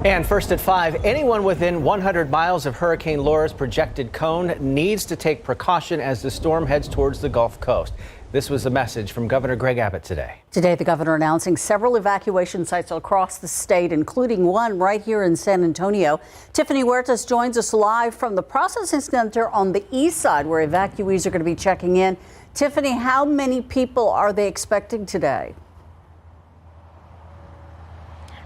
And first at 5, anyone within 100 miles of Hurricane Laura's projected cone needs to take precaution as the storm heads towards the Gulf Coast. This was a message from Governor Greg Abbott today. Today, the governor announcing several evacuation sites across the state, including one right here in San Antonio. Tiffany Huertas joins us live from the processing center on the east side where evacuees are going to be checking in. Tiffany, how many people are they expecting today?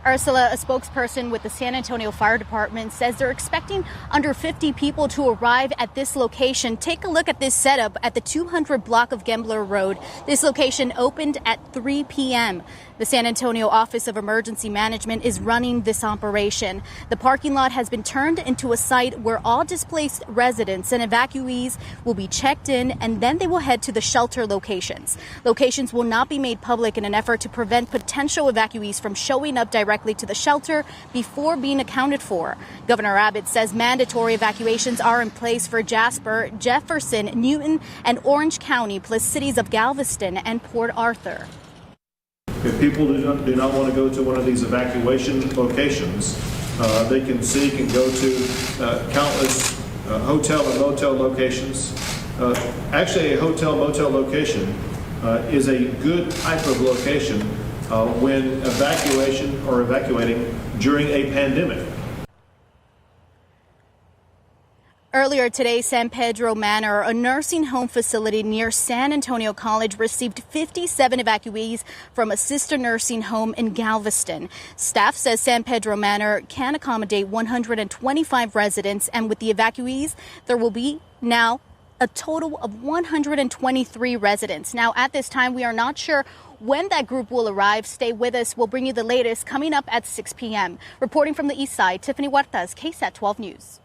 Ursula, a spokesperson with the San Antonio Fire Department, says they're expecting under 50 people to arrive at this location. Take a look at this setup at the 200 block of Gambler Road. This location opened at 3 p.m. The San Antonio Office of Emergency Management is running this operation. The parking lot has been turned into a site where all displaced residents and evacuees will be checked in, and then they will head to the shelter locations. Locations will not be made public in an effort to prevent potential evacuees from showing up directly to the shelter before being accounted for. Governor Abbott says mandatory evacuations are in place for Jasper, Jefferson, Newton, and Orange County, plus cities of Galveston and Port Arthur. If people do not want to go to one of these evacuation locations, they can seek and go to countless hotel and motel locations. Actually, a hotel motel location is a good type of location when evacuation or evacuating during a pandemic. Earlier today, San Pedro Manor, a nursing home facility near San Antonio College, received 57 evacuees from a sister nursing home in Galveston. Staff says San Pedro Manor can accommodate 125 residents, and with the evacuees, there will be now a total of 123 residents. Now, at this time, we are not sure when that group will arrive. Stay with us. We'll bring you the latest coming up at 6 p.m. Reporting from the east side, Tiffany Huertas, KSAT 12 News.